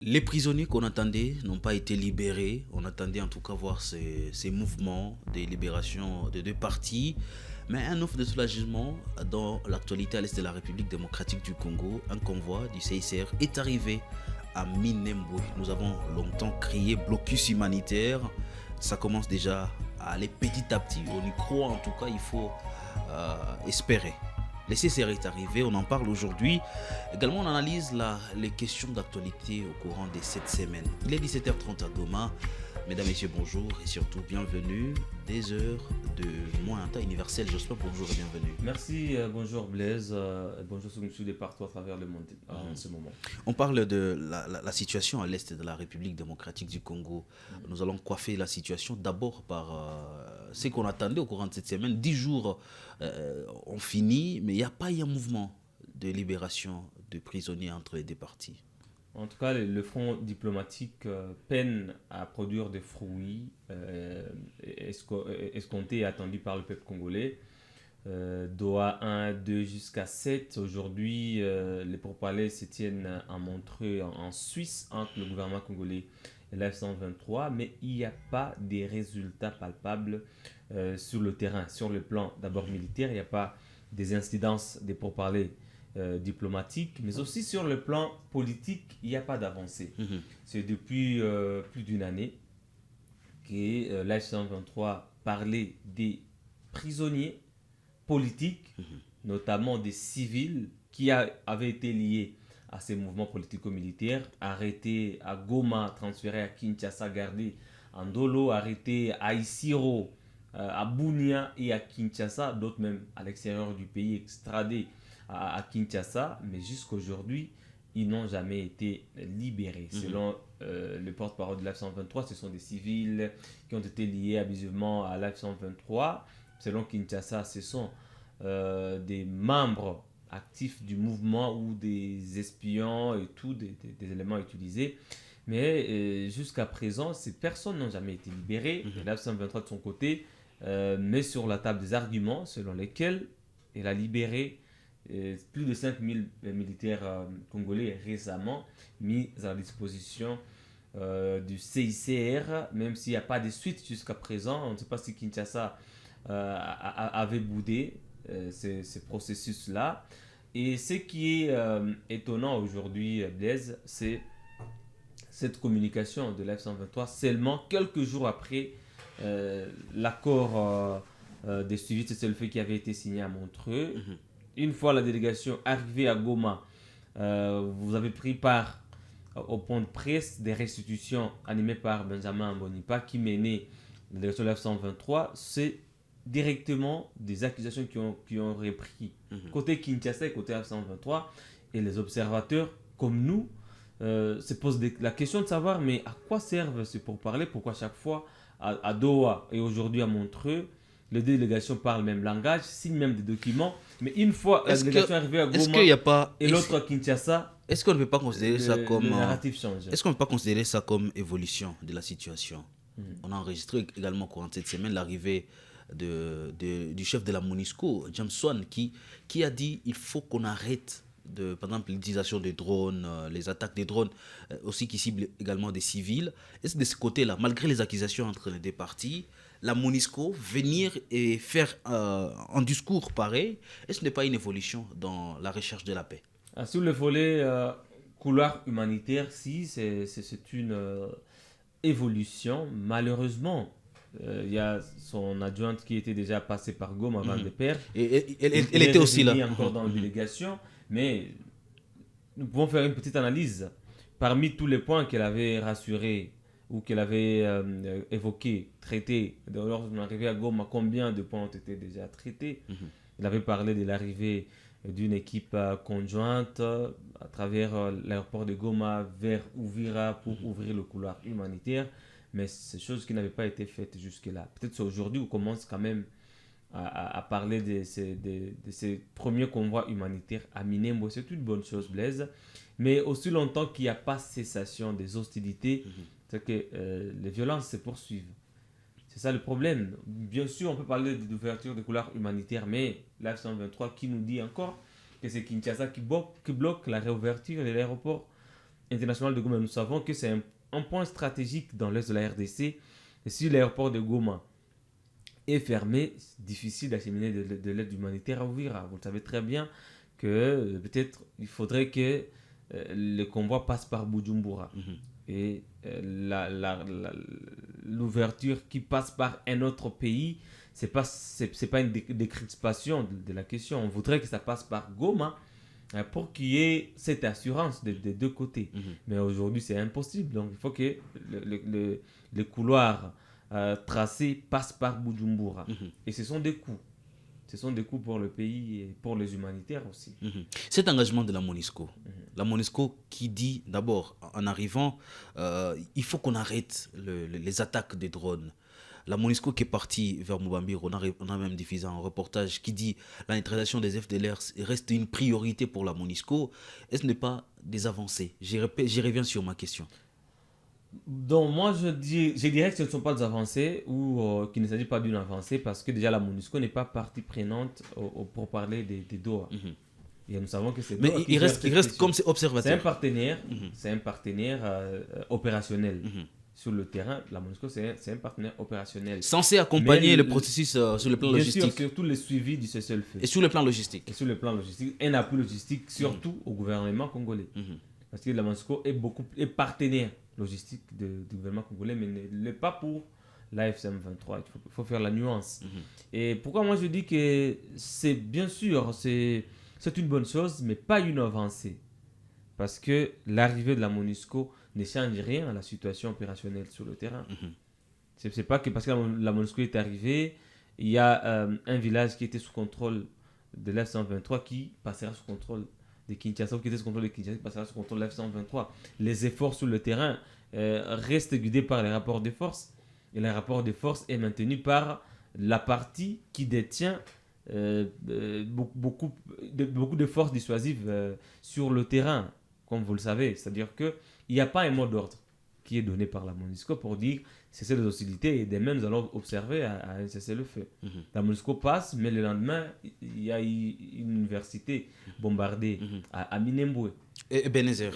Les prisonniers qu'on attendait n'ont pas été libérés. On attendait en tout cas voir ces mouvements de libération de deux partis. Mais un offre de soulagement dans l'actualité à l'est de la République démocratique du Congo. Un convoi du CICR est arrivé à Minembwe. Nous avons longtemps crié blocus humanitaire. Ça commence déjà à aller petit à petit. On y croit en tout cas, il faut espérer. Le CCR est arrivé, on en parle aujourd'hui. Également, on analyse les questions d'actualité au courant de cette semaine. Il est 17h30 à Goma. Mesdames, Messieurs, bonjour et surtout bienvenue. Des heures de moins un temps universel. J'espère bonjour et bienvenue. Merci, bonjour Blaise, bonjour ceux qui nous suivent de partout à travers le monde en ce moment. On parle de la situation à l'est de la République démocratique du Congo. Nous allons coiffer la situation d'abord par ce qu'on attendait au courant de cette semaine. 10 jours ont fini, mais il n'y a pas eu un mouvement de libération de prisonniers entre les deux parties. En tout cas, le front diplomatique peine à produire des fruits escomptés et attendus par le peuple congolais. Doha 1, 2 jusqu'à 7. Aujourd'hui, les pourparlers se tiennent à Montreux, en Suisse, entre le gouvernement congolais et l'F-123, mais il n'y a pas de résultats palpables sur le terrain. Sur le plan d'abord militaire, il n'y a pas des incidences des pourparlers diplomatique, mais aussi sur le plan politique, il n'y a pas d'avancée. C'est depuis plus d'une année que l'H123 parlait des prisonniers politiques, notamment des civils qui avaient été liés à ces mouvements politico-militaires, arrêtés à Goma, transférés à Kinshasa, gardés à Ndolo, arrêtés à Isiro, à Bunia et à Kinshasa, d'autres même à l'extérieur du pays, extradés à Kinshasa, mais jusqu'à aujourd'hui, ils n'ont jamais été libérés. Selon le porte-parole de l'F-123, ce sont des civils qui ont été liés abusivement à l'F-123. Selon Kinshasa, ce sont des membres actifs du mouvement ou des espions et tout, des éléments utilisés. Mais jusqu'à présent, ces personnes n'ont jamais été libérées. L'F-123 de son côté met sur la table des arguments selon lesquels il a libéré plus de 5000 militaires congolais récemment mis à la disposition du CICR, même s'il n'y a pas de suite jusqu'à présent. On ne sait pas si Kinshasa avait boudé ce processus-là. Et ce qui est étonnant aujourd'hui, Blaise, c'est cette communication de l'F-123 seulement quelques jours après l'accord des suivis de celle qui avait été signé à Montreux. Une fois la délégation arrivée à Goma, vous avez pris part au point de presse des restitutions animées par Benjamin Mbonipa qui menait la délégation de l'F-123. C'est directement des accusations qui ont repris côté Kinshasa et côté F-123. Et les observateurs, comme nous, se posent la question de savoir mais à quoi servent ces pourparlers, pourquoi chaque fois à Doha et aujourd'hui à Montreux, les délégations parlent le même langage, signent même des documents, mais une fois la délégation arrivée à Goma et l'autre à Kinshasa, est-ce qu'on ne peut pas considérer ça comme le narratif change. Est-ce qu'on ne peut pas considérer ça comme évolution de la situation? On a enregistré également au courant de cette semaine l'arrivée du chef de la MONUSCO, James Swan, qui a dit il faut qu'on arrête par exemple l'utilisation des drones, les attaques des drones aussi qui ciblent également des civils. Est-ce que de ce côté-là, malgré les accusations entre les deux parties, la MONUSCO venir et faire un discours pareil, est-ce que ce n'est pas une évolution dans la recherche de la paix? Sur le volet couloir humanitaire, si, c'est une évolution. Malheureusement, il y a son adjointe qui était déjà passée par Goma avant de perdre. Et elle était aussi là. Encore dans la délégation, mais nous pouvons faire une petite analyse. Parmi tous les points qu'elle avait rassurés ou qu'elle avait évoqué, traité, lorsqu'on est arrivé à Goma, combien de points ont été déjà traités. Il avait parlé de l'arrivée d'une équipe conjointe à travers l'aéroport de Goma vers Uvira pour ouvrir le couloir humanitaire, mais c'est chose qui n'avait pas été faite jusque-là. Peut-être aujourd'hui, on commence quand même à parler de ces premiers convois humanitaires à Minembwe. C'est une bonne chose, Blaise, mais aussi longtemps qu'il n'y a pas cessation des hostilités, c'est que les violences se poursuivent. C'est ça le problème. Bien sûr, on peut parler d'ouverture de couloirs humanitaires, mais l'F-123 qui nous dit encore que c'est Kinshasa qui bloque la réouverture de l'aéroport international de Goma. Nous savons que c'est un point stratégique dans l'est de la RDC. Et si l'aéroport de Goma est fermé, c'est difficile d'acheminer de l'aide humanitaire à Uvira. Vous le savez très bien que peut-être il faudrait que le convoi passe par Bujumbura. Et l'ouverture qui passe par un autre pays, c'est pas une décrispation de la question. On voudrait que ça passe par Goma pour qu'il y ait cette assurance des deux côtés. Mais aujourd'hui, c'est impossible. Donc, il faut que le couloir tracé passe par Bujumbura. Et ce sont des coûts. Ce sont des coûts pour le pays et pour les humanitaires aussi. Cet engagement de la MONUSCO, la MONUSCO qui dit d'abord, en arrivant, il faut qu'on arrête les attaques des drones. La MONUSCO qui est partie vers Mubambir, on a même diffusé un reportage qui dit la neutralisation des FDLR reste une priorité pour la MONUSCO. Est-ce que ce n'est pas des avancées? J'y reviens sur ma question. Donc moi je dirais que ce ne sont pas des avancées ou qu'il ne s'agit pas d'une avancée parce que déjà la MONUSCO n'est pas partie prenante pour parler des Doha. Et nous savons que c'est Doha. Mais il reste comme observateur. C'est un partenaire opérationnel. Sur le terrain, la MONUSCO c'est un partenaire opérationnel. Censé accompagner le processus sur le plan logistique. Bien sûr, surtout le suivi du cessez-le-feu. Et sur le plan logistique. Un appui logistique surtout au gouvernement congolais. Parce que la MONUSCO est partenaire logistique du gouvernement congolais, mais ne l'est pas pour l'AFCM 23. Il faut faire la nuance. Et pourquoi moi je dis que c'est bien sûr, c'est une bonne chose, mais pas une avancée. Parce que l'arrivée de la MONUSCO ne change rien à la situation opérationnelle sur le terrain. C'est pas que parce que la MONUSCO est arrivée, il y a un village qui était sous contrôle de l'F-123 qui passera sous contrôle de Kinshasa, ou qui était sous contrôle de Kinshasa, qui passera sous contrôle de l'F-123. Les efforts sur le terrain restent guidés par les rapports de force. Et les rapports de force est maintenu par la partie qui détient beaucoup de forces dissuasives sur le terrain, comme vous le savez. C'est-à-dire qu'il n'y a pas un mot d'ordre qui est donné par la MONUSCO pour dire cesser les hostilités et demain nous allons observer à un cessez-le-feu. La MONUSCO passe, mais le lendemain, il y a une université bombardée à Minembwe. Et Ebenezer.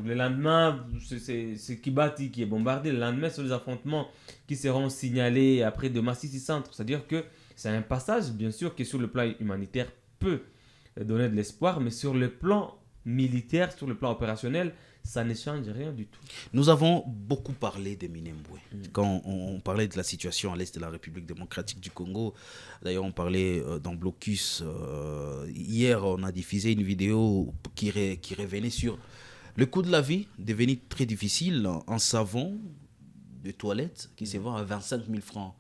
Le lendemain, c'est Kibati qui est bombardé. Le lendemain, c'est les affrontements qui seront signalés après de Massissi Centre. C'est-à-dire que c'est un passage, bien sûr, qui sur le plan humanitaire peut donner de l'espoir, mais sur le plan militaire, sur le plan opérationnel, ça ne change rien du tout. Nous avons beaucoup parlé de Minembwe. Quand on parlait de la situation à l'est de la République démocratique du Congo, d'ailleurs on parlait dans Blocus, hier on a diffusé une vidéo qui revenait sur le coût de la vie devenu très difficile, un savon de toilette qui se vend à 25 000 francs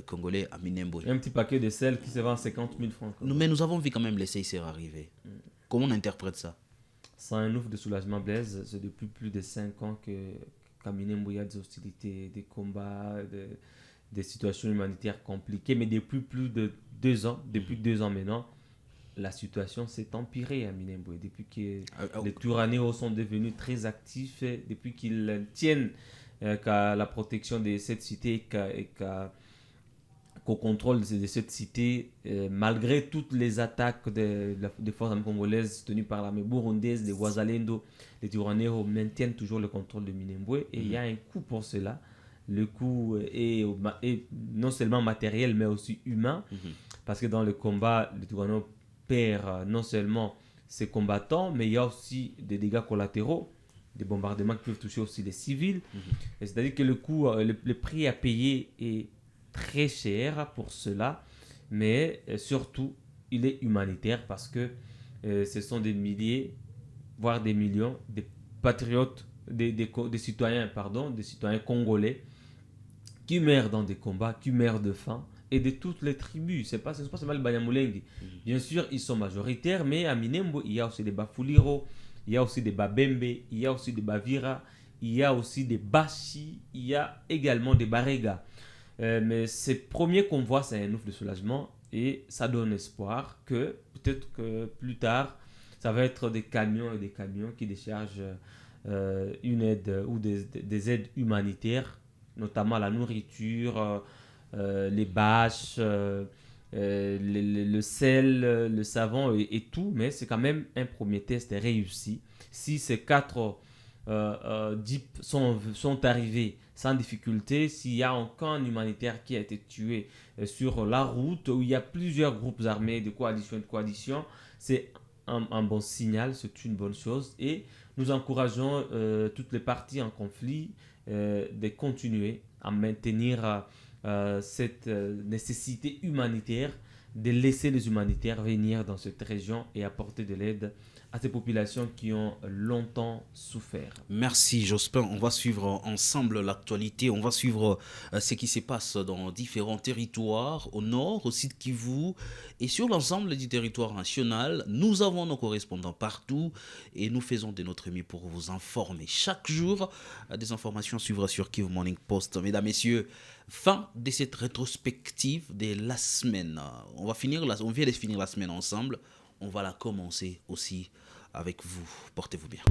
congolais à Minembwe. Un petit paquet de sel qui se vend à 50 000 francs. Mais nous avons vu quand même les CICR arriver. Comment on interprète ça? Sans un ouf de soulagement, Blaise, c'est depuis plus de 5 ans qu'à Minembwe, il y a des hostilités, des combats, des situations humanitaires compliquées. Mais depuis plus de 2 ans, maintenant, la situation s'est empirée à Minembwe. Depuis que les Turanéos sont devenus très actifs, depuis qu'ils tiennent qu'à la protection de cette cité et qu'au contrôle de cette cité, malgré toutes les attaques des forces armées congolaises tenues par l'armée burundaise, les Wazalendo, les Twirwaneho maintiennent toujours le contrôle de Minembwe. Et il y a un coût pour cela. Le coût est non seulement matériel, mais aussi humain. Parce que dans le combat, les Twirwaneho perdent non seulement ses combattants, mais il y a aussi des dégâts collatéraux, des bombardements qui peuvent toucher aussi les civils. C'est-à-dire que le prix à payer est très cher pour cela, mais surtout il est humanitaire parce que ce sont des milliers, voire des millions de patriotes, des citoyens congolais qui meurent dans des combats, qui meurent de faim, et de toutes les tribus. Ce n'est pas seulement les Banyamulenge. Bien sûr, ils sont majoritaires, mais à Minembwe, il y a aussi des Bafuliro, il y a aussi des Babembe, il y a aussi des Bavira, il y a aussi des Bashi, il y a également des Barega. Mais ces premiers convois, c'est un ouf de soulagement et ça donne espoir que peut-être que plus tard, ça va être des camions et des camions qui déchargent une aide ou des aides humanitaires, notamment la nourriture, les bâches, le sel, le savon et tout. Mais c'est quand même un premier test réussi. Si ces 4 sont arrivés sans difficulté, s'il y a un camp humanitaire qui a été tué sur la route, où il y a plusieurs groupes armés de coalition, c'est un bon signal, c'est une bonne chose. Et nous encourageons toutes les parties en conflit de continuer à maintenir cette nécessité humanitaire, de laisser les humanitaires venir dans cette région et apporter de l'aide à ces populations qui ont longtemps souffert. Merci Jospin, on va suivre ensemble l'actualité, on va suivre ce qui se passe dans différents territoires, au nord, au Sud Kivu et sur l'ensemble du territoire national. Nous avons nos correspondants partout et nous faisons de notre mieux pour vous informer. Chaque jour, des informations suivra sur Kivu Morning Post. Mesdames, Messieurs, fin de cette rétrospective de la semaine. On vient de finir la semaine ensemble, on va la commencer aussi avec vous. Portez-vous bien.